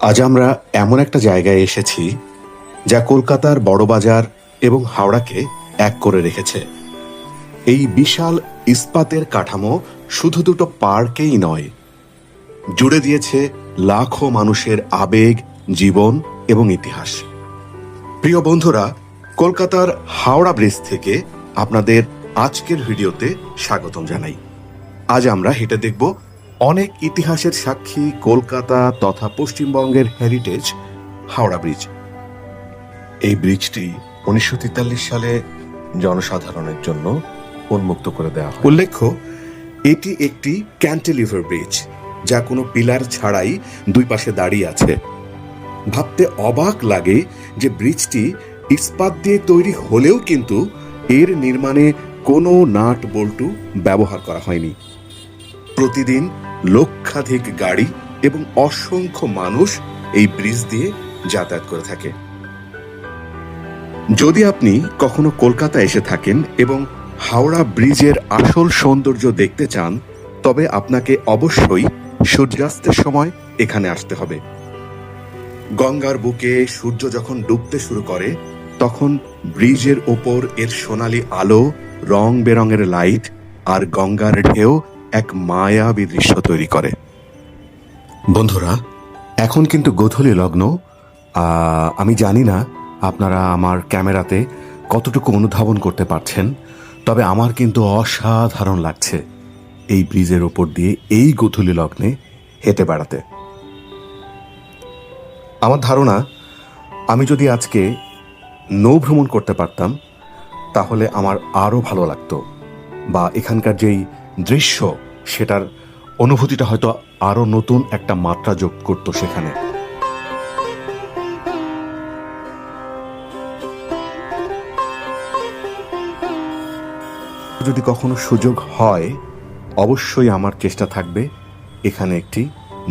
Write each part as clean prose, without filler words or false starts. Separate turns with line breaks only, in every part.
আজ আমরা এমন একটা জায়গায় এসেছি যা কলকাতার বড়বাজার এবং হাওড়াকে এক করে রেখেছে। এই বিশাল ইস্পাতের কাঠামো শুধু দুটো পার্কেই নয়, জুড়ে দিয়েছে লাখো মানুষের আবেগ, জীবন এবং ইতিহাস। প্রিয় বন্ধুরা, কলকাতার হাওড়া ব্রিজ থেকে আপনাদের আজকের ভিডিওতে স্বাগতম জানাই। আজ আমরা হেঁটে দেখব অনেক ইতিহাসের সাক্ষী কলকাতা তথা পশ্চিমবঙ্গের হেরিটেজ হাওড়া ব্রিজ। এই ব্রিজটি 1943 সালে জনসাধারণের জন্য উন্মুক্ত করে দেওয়া হয়। উল্লেখ্য, এটি একটি ক্যান্টিলিভার ব্রিজ, যা কোনো পিলার ছাড়াই দুই পাশে দাঁড়িয়ে আছে। ভাবতে অবাক লাগে যে ব্রিজটি ইস্পাত দিয়ে তৈরি হলেও কিন্তু এর নির্মাণে কোনো নাট বল্টু ব্যবহার করা হয়নি। প্রতিদিন লক্ষাধিক গাড়ি এবং অসংখ্য মানুষ এই ব্রিজ দিয়ে যাতায়াত করে থাকে। যদি আপনি কখনো কলকাতা এসে থাকেন এবং হাওড়া ব্রিজের আসল সৌন্দর্য দেখতে চান, তবে আপনাকে অবশ্যই সূর্যাস্তের সময় এখানে আসতে হবে। গঙ্গার বুকে সূর্য যখন ডুবতে শুরু করে, তখন ব্রিজের ওপর এর সোনালি আলো, রং বেরঙের লাইট আর গঙ্গার ঢেউ এক মায়াবী দৃশ্য তৈরি করে। বন্ধুরা, এখন কিন্তু গোধূলি লগ্ন। আমি জানি না আপনারা আমার ক্যামেরাতে কতটুকু অনুধাবন করতে পারছেন, তবে আমার কিন্তু অসাধারণ লাগছে এই ব্রিজের ওপর দিয়ে এই গোধূলি লগ্নে হেঁটে বেড়াতে। আমার ধারণা, আমি যদি আজকে নৌ ভ্রমণ করতে পারতাম তাহলে আমার আরও ভালো লাগতো, বা এখানকার যেই দৃশ্য সেটার অনুভূতিটা হয়তো আরও নতুন একটা মাত্রা যোগ করতো সেখানে। যদি কখনো সুযোগ হয়, অবশ্যই আমার চেষ্টা থাকবে এখানে একটি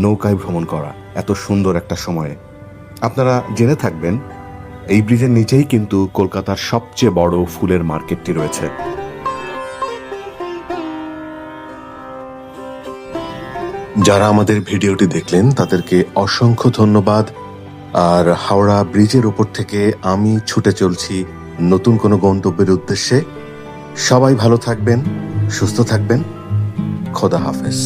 নৌকায় ভ্রমণ করা এত সুন্দর একটা সময়ে। আপনারা জেনে থাকবেন, এই ব্রিজের নিচেই কিন্তু কলকাতার সবচেয়ে বড় ফুলের মার্কেটটি রয়েছে। যারা আমাদের ভিডিওটি দেখলেন তাদেরকে অসংখ্য ধন্যবাদ। আর হাওড়া ব্রিজের উপর থেকে আমি ছুটে চলছি নতুন কোনো গন্তব্যের উদ্দেশ্যে। সবাই ভালো থাকবেন, সুস্থ থাকবেন। খোদা হাফেজ।